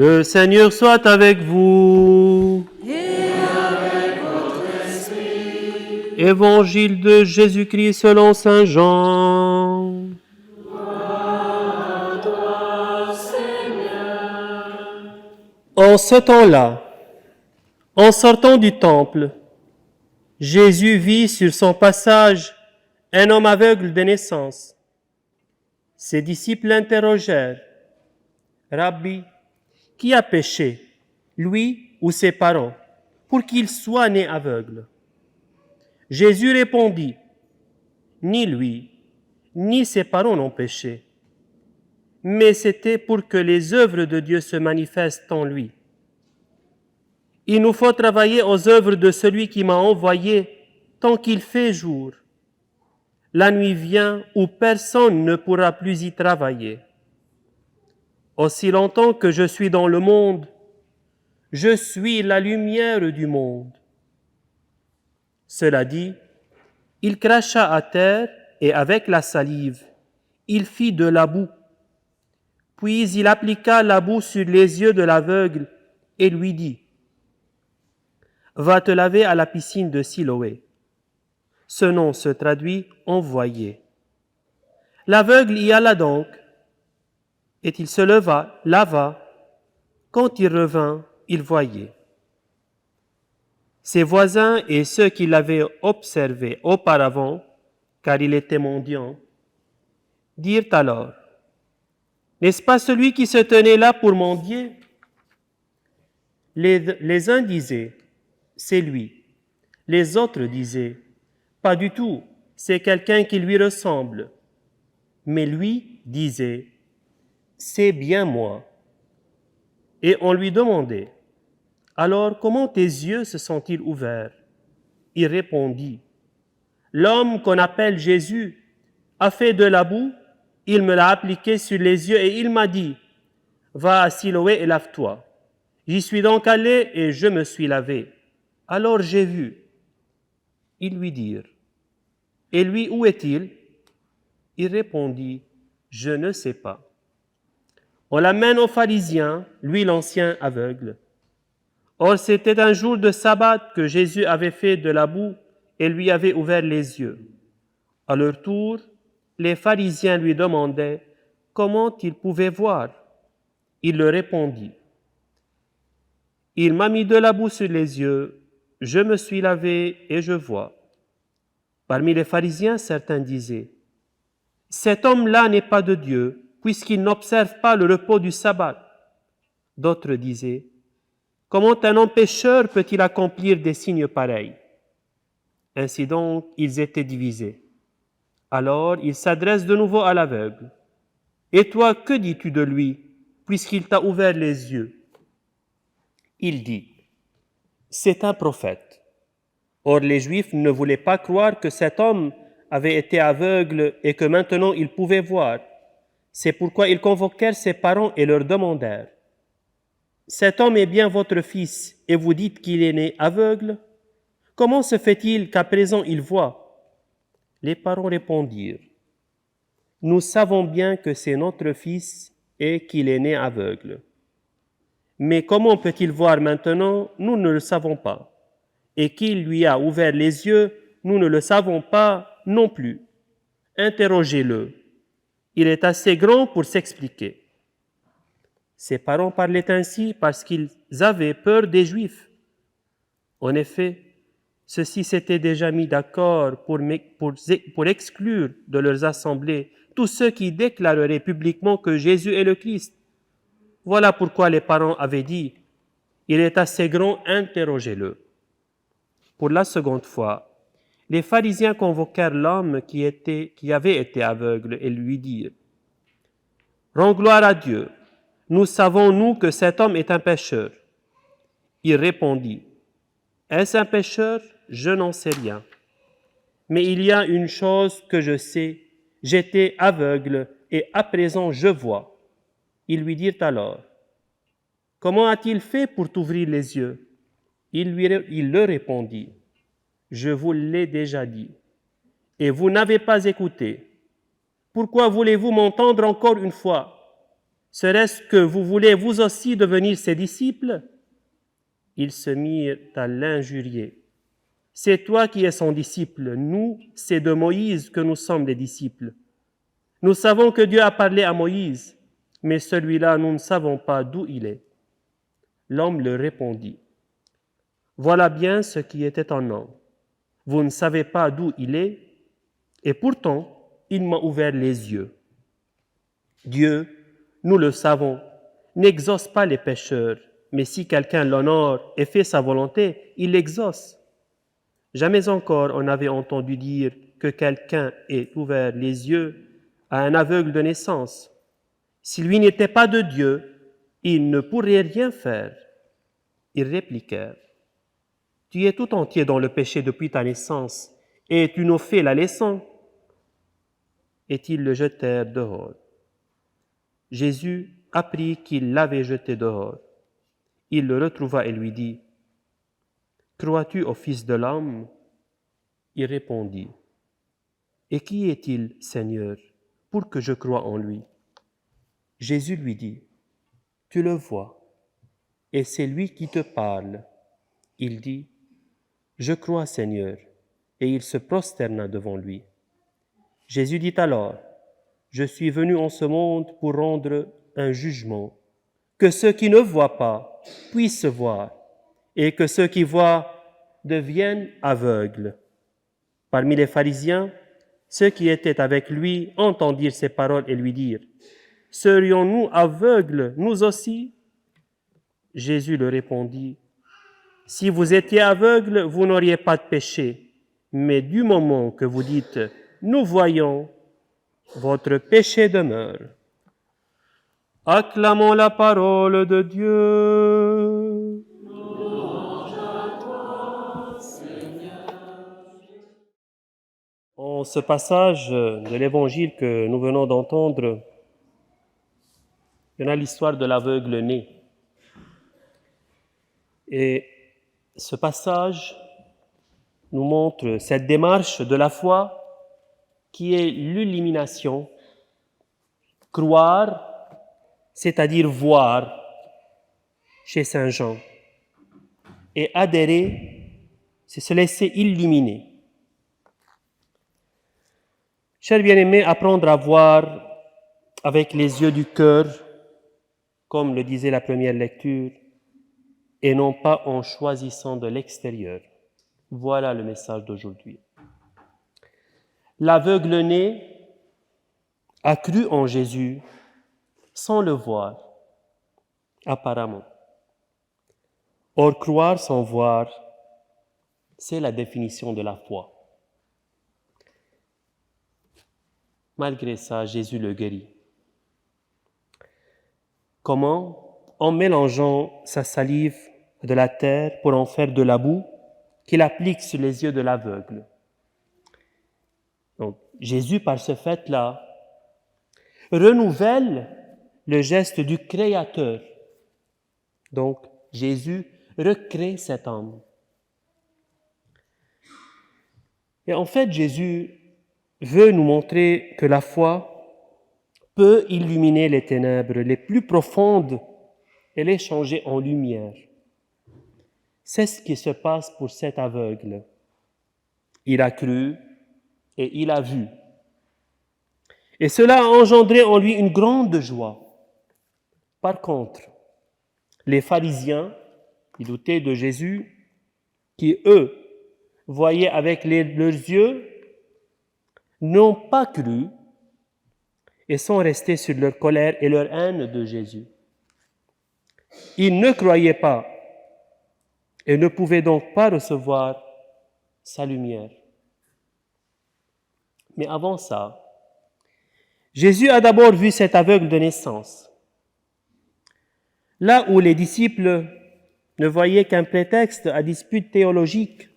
Le Seigneur soit avec vous. Et avec votre esprit. Évangile de Jésus-Christ selon saint Jean. Gloire à toi, Seigneur. En ce temps-là, en sortant du temple, Jésus vit sur son passage un homme aveugle de naissance. Ses disciples l'interrogèrent. « Rabbi, qui a péché, lui ou ses parents, pour qu'il soit né aveugle ?» Jésus répondit, « Ni lui, ni ses parents n'ont péché, mais c'était pour que les œuvres de Dieu se manifestent en lui. Il nous faut travailler aux œuvres de celui qui m'a envoyé tant qu'il fait jour. La nuit vient où personne ne pourra plus y travailler. Aussi longtemps que je suis dans le monde, je suis la lumière du monde. » Cela dit, il cracha à terre et avec la salive, il fit de la boue. Puis il appliqua la boue sur les yeux de l'aveugle et lui dit, « Va te laver à la piscine de Siloé. » Ce nom se traduit « envoyé ». L'aveugle y alla donc, et il se leva, lava. Quand il revint, il voyait. Ses voisins et ceux qui l'avaient observé auparavant, car il était mendiant, dirent alors, « N'est-ce pas celui qui se tenait là pour mendier ?» Les uns disaient, « C'est lui ». Les autres disaient, « Pas du tout, c'est quelqu'un qui lui ressemble. » Mais lui disait, « C'est bien moi. » Et on lui demandait, « Alors comment tes yeux se sont-ils ouverts ?» Il répondit, « L'homme qu'on appelle Jésus a fait de la boue, il me l'a appliqué sur les yeux et il m'a dit, « Va à Siloé et lave-toi. » J'y suis donc allé et je me suis lavé. Alors j'ai vu. Ils lui dirent, « Et lui, où est-il » Il répondit, « Je ne sais pas. » On l'amène aux pharisiens, lui l'ancien aveugle. Or c'était un jour de sabbat que Jésus avait fait de la boue et lui avait ouvert les yeux. À leur tour, les pharisiens lui demandaient comment il pouvait voir. Il leur répondit, « Il m'a mis de la boue sur les yeux, je me suis lavé et je vois. » Parmi les pharisiens, certains disaient, « Cet homme-là n'est pas de Dieu, puisqu'il n'observe pas le repos du sabbat. » D'autres disaient, « Comment un homme pécheur peut-il accomplir des signes pareils ?» Ainsi donc, ils étaient divisés. Alors, il s'adresse de nouveau à l'aveugle. « Et toi, que dis-tu de lui, puisqu'il t'a ouvert les yeux ?» Il dit, « C'est un prophète. » Or, les Juifs ne voulaient pas croire que cet homme avait été aveugle et que maintenant il pouvait voir. C'est pourquoi ils convoquèrent ses parents et leur demandèrent, « Cet homme est bien votre fils et vous dites qu'il est né aveugle ? Comment se fait-il qu'à présent il voit ?» Les parents répondirent, « Nous savons bien que c'est notre fils et qu'il est né aveugle. Mais comment peut-il voir maintenant? Nous ne le savons pas. Et qui lui a ouvert les yeux? Nous ne le savons pas non plus. Interrogez-le. Il est assez grand pour s'expliquer. » Ses parents parlaient ainsi parce qu'ils avaient peur des Juifs. En effet, ceux-ci s'étaient déjà mis d'accord pour exclure de leurs assemblées tous ceux qui déclareraient publiquement que Jésus est le Christ. Voilà pourquoi les parents avaient dit, « Il est assez grand, interrogez-le. » Pour la seconde fois, les pharisiens convoquèrent l'homme qui avait été aveugle et lui dirent, « Rends gloire à Dieu. Nous savons, nous, que cet homme est un pécheur. » Il répondit, « Est-ce un pécheur? Je n'en sais rien. Mais il y a une chose que je sais, j'étais aveugle et à présent je vois. » Ils lui dirent alors, « Comment a-t-il fait pour t'ouvrir les yeux ?» Il leur répondit, « Je vous l'ai déjà dit, et vous n'avez pas écouté. Pourquoi voulez-vous m'entendre encore une fois ? Serait-ce que vous voulez vous aussi devenir ses disciples? » Ils se mirent à l'injurier. « C'est toi qui es son disciple, nous, c'est de Moïse que nous sommes les disciples. Nous savons que Dieu a parlé à Moïse, mais celui-là, nous ne savons pas d'où il est. » L'homme leur répondit, « Voilà bien ce qui était en homme. Vous ne savez pas d'où il est, et pourtant, il m'a ouvert les yeux. Dieu, nous le savons, n'exauce pas les pécheurs, mais si quelqu'un l'honore et fait sa volonté, il l'exauce. Jamais encore on n'avait entendu dire que quelqu'un ait ouvert les yeux à un aveugle de naissance. Si lui n'était pas de Dieu, il ne pourrait rien faire. » Ils répliquèrent, « Tu es tout entier dans le péché depuis ta naissance, et tu nous fais la leçon. » Et ils le jetèrent dehors. Jésus apprit qu'il l'avait jeté dehors. Il le retrouva et lui dit, « Crois-tu au Fils de l'homme » Il répondit, « Et qui est-il, Seigneur, pour que je croie en lui » Jésus lui dit, « Tu le vois, et c'est lui qui te parle. » Il dit, « Je crois, Seigneur. » Et il se prosterna devant lui. Jésus dit alors, « Je suis venu en ce monde pour rendre un jugement, que ceux qui ne voient pas puissent voir, et que ceux qui voient deviennent aveugles. » Parmi les pharisiens, ceux qui étaient avec lui entendirent ces paroles et lui dirent, « Serions-nous aveugles, nous aussi ?» Jésus leur répondit, « Si vous étiez aveugles, vous n'auriez pas de péché, mais du moment que vous dites, « Nous voyons », votre péché demeure. » Acclamons la parole de Dieu. En ce passage de l'évangile que nous venons d'entendre, il y a l'histoire de l'aveugle né. Et ce passage nous montre cette démarche de la foi qui est l'illumination. Croire, c'est-à-dire voir chez Saint Jean. Et adhérer, c'est se laisser illuminer. Chers bien-aimés, apprendre à voir avec les yeux du cœur, comme le disait la première lecture, et non pas en choisissant de l'extérieur. Voilà le message d'aujourd'hui. L'aveugle né a cru en Jésus sans le voir, apparemment. Or, croire sans voir, c'est la définition de la foi. Malgré ça, Jésus le guérit. Comment? En mélangeant sa salive de la terre pour en faire de la boue qu'il applique sur les yeux de l'aveugle. Donc, Jésus, par ce fait-là, renouvelle le geste du Créateur. Donc, Jésus recrée cet homme. Et en fait, Jésus veut nous montrer que la foi peut illuminer les ténèbres les plus profondes et les changer en lumière. C'est ce qui se passe pour cet aveugle. Il a cru et il a vu. Et cela a engendré en lui une grande joie. Par contre, les pharisiens, qui doutaient de Jésus, qui eux voyaient avec leurs yeux, n'ont pas cru et sont restés sur leur colère et leur haine de Jésus. Ils ne croyaient pas et ne pouvaient donc pas recevoir sa lumière. Mais avant ça, Jésus a d'abord vu cet aveugle de naissance. Là où les disciples ne voyaient qu'un prétexte à dispute théologique,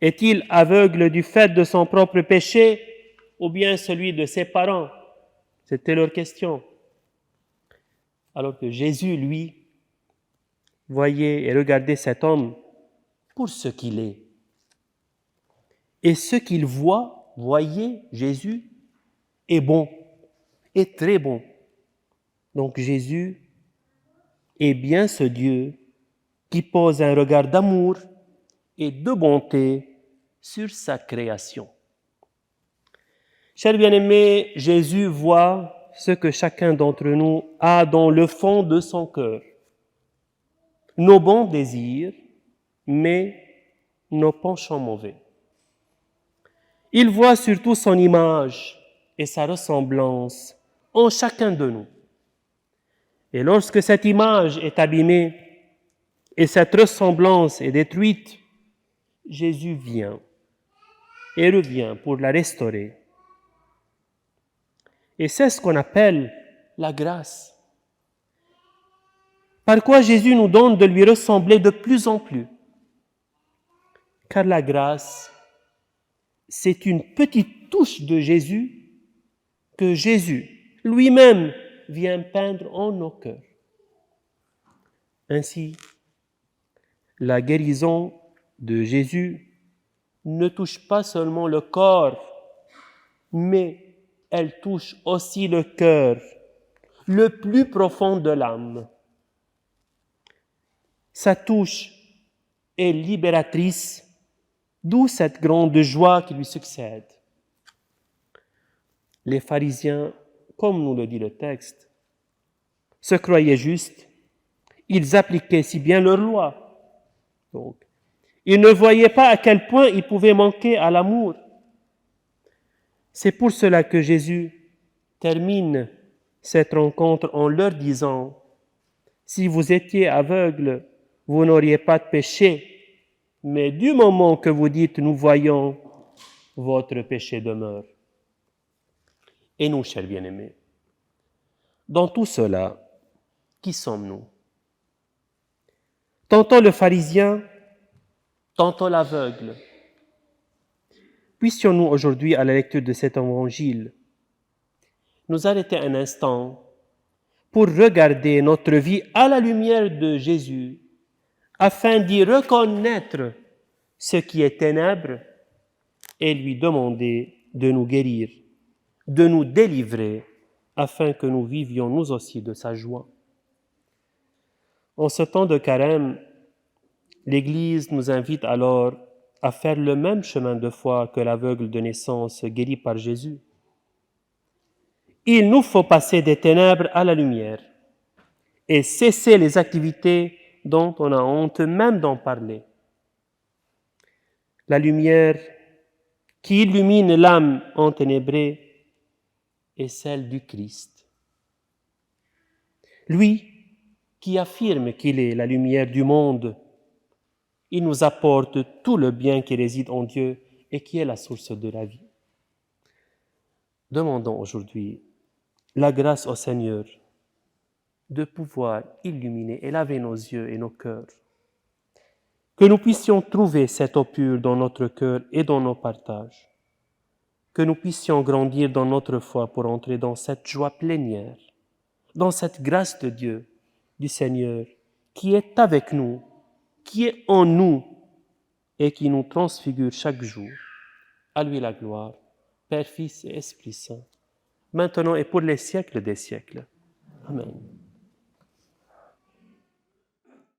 est-il aveugle du fait de son propre péché ou bien celui de ses parents? C'était leur question. Alors que Jésus, lui, voyait et regardait cet homme pour ce qu'il est. Et ce qu'il voyait, Jésus, est bon, est très bon. Donc Jésus est bien ce Dieu qui pose un regard d'amour et de bonté sur sa création. Chers bien-aimés, Jésus voit ce que chacun d'entre nous a dans le fond de son cœur. Nos bons désirs, mais nos penchants mauvais. Il voit surtout son image et sa ressemblance en chacun de nous. Et lorsque cette image est abîmée et cette ressemblance est détruite, Jésus vient et revient pour la restaurer. Et c'est ce qu'on appelle la grâce. Par quoi Jésus nous donne de lui ressembler de plus en plus. Car la grâce, c'est une petite touche de Jésus que Jésus lui-même vient peindre en nos cœurs. Ainsi, la guérison de Jésus ne touche pas seulement le corps, mais elle touche aussi le cœur, le plus profond de l'âme. Sa touche est libératrice, d'où cette grande joie qui lui succède. Les pharisiens, comme nous le dit le texte, se croyaient justes, ils appliquaient si bien leur loi. Donc, ils ne voyaient pas à quel point ils pouvaient manquer à l'amour. C'est pour cela que Jésus termine cette rencontre en leur disant « Si vous étiez aveugles, vous n'auriez pas de péché, mais du moment que vous dites « nous voyons », votre péché demeure. » Et nous, chers bien-aimés, dans tout cela, qui sommes-nous? Tantôt le pharisien, tantôt l'aveugle. Puissions-nous aujourd'hui, à la lecture de cet évangile, nous arrêter un instant pour regarder notre vie à la lumière de Jésus, afin d'y reconnaître ce qui est ténèbres et lui demander de nous guérir, de nous délivrer, afin que nous vivions nous aussi de sa joie. En ce temps de carême, l'Église nous invite alors à faire le même chemin de foi que l'aveugle de naissance guéri par Jésus. Il nous faut passer des ténèbres à la lumière et cesser les activités dont on a honte même d'en parler. La lumière qui illumine l'âme enténébrée est celle du Christ. Lui qui affirme qu'il est la lumière du monde, il nous apporte tout le bien qui réside en Dieu et qui est la source de la vie. Demandons aujourd'hui la grâce au Seigneur de pouvoir illuminer et laver nos yeux et nos cœurs, que nous puissions trouver cette eau pure dans notre cœur et dans nos partages, que nous puissions grandir dans notre foi pour entrer dans cette joie plénière, dans cette grâce de Dieu, du Seigneur, qui est avec nous, qui est en nous et qui nous transfigure chaque jour. À lui la gloire, Père, Fils et Esprit Saint, maintenant et pour les siècles des siècles. Amen.